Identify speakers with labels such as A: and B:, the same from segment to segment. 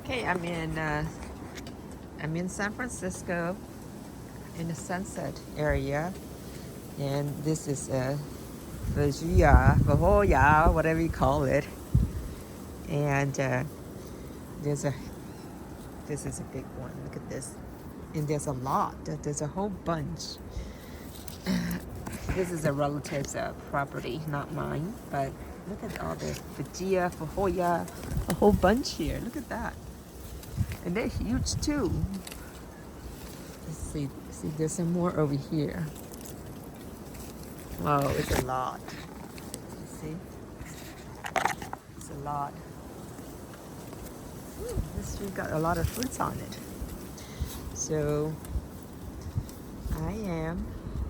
A: Okay, I'm in San Francisco in the Sunset area, and this is Fejioa, whatever you call it. And there's a this is a big one. Look at this, and there's a lot. There's a whole bunch. This is a relative's property, not mine. But look at all this Fejioa, a whole bunch here. Look at that, and they're huge too. Let's see, there's some more over here. Wow, it's a lot. See, it's a lot. Ooh, this tree got a lot of fruits on it. So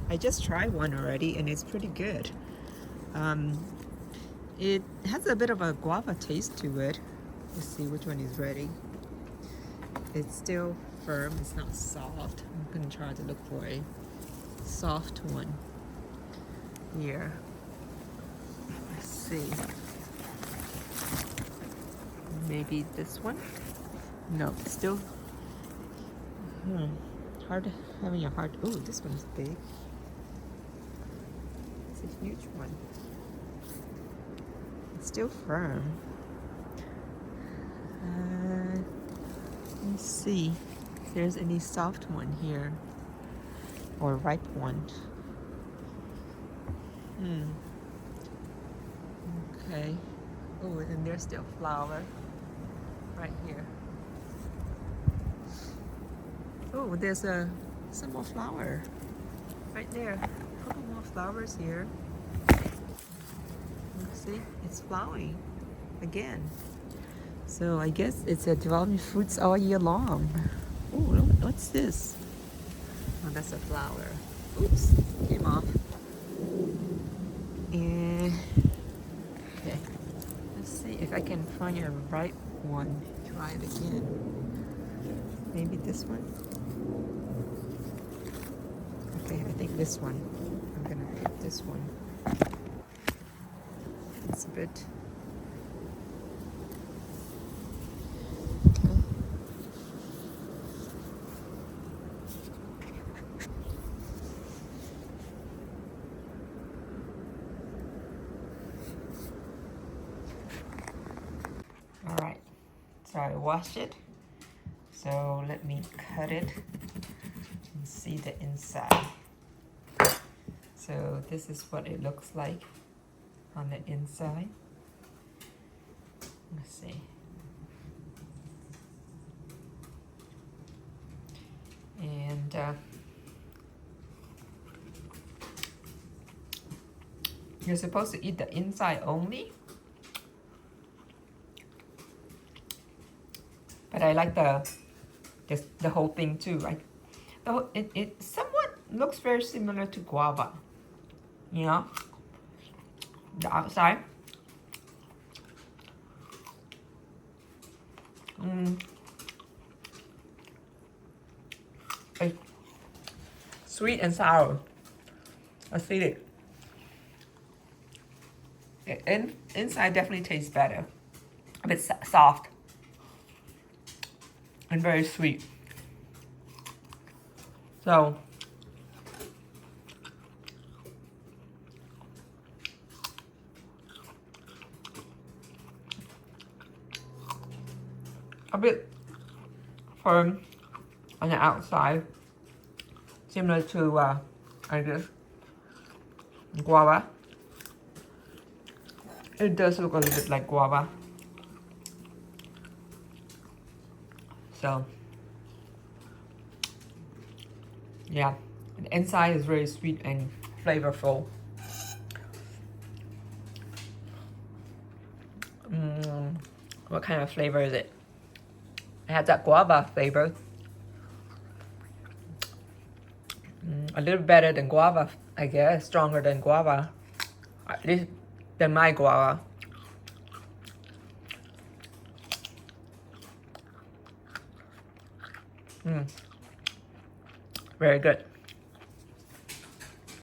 A: I just tried one already, and it's pretty good. It has a bit of a guava taste to it. Let's see which one is ready. It's still firm, it's not soft. I'm gonna try to look for a soft one here. Let's see. Maybe this one? No, still having a hard. Oh, this one's big. It's a huge one. It's still firm. Let's see if there's any soft one here or ripe one. Okay. Oh, and there's still flower right here. Oh, there's some more flower right there. A couple more flowers here. See, it's flowering again. So I guess it's developing fruits all year long. Oh, what's this? Oh, that's a flower. Oops, came off. And okay, let's see if I can find a ripe one. Try it again. Maybe this one. Okay, I think this one. I'm gonna pick this one. It's a bit. Okay. All right. So I washed it. So let me cut it and see the inside. So this is what it looks like on the inside. Let's see. And you're supposed to eat the inside only. But I like the whole thing too. Like it somewhat looks very similar to guava. You know, the outside. It's sweet and sour, acidic. Inside definitely tastes better. A bit soft and very sweet. So a bit firm on the outside, similar to I guess guava. It does look a little bit like guava. So yeah, the inside is very sweet and flavorful. What kind of flavor is it? It has that guava flavor. A little better than guava, I guess. Stronger than guava. At least than my guava. Very good.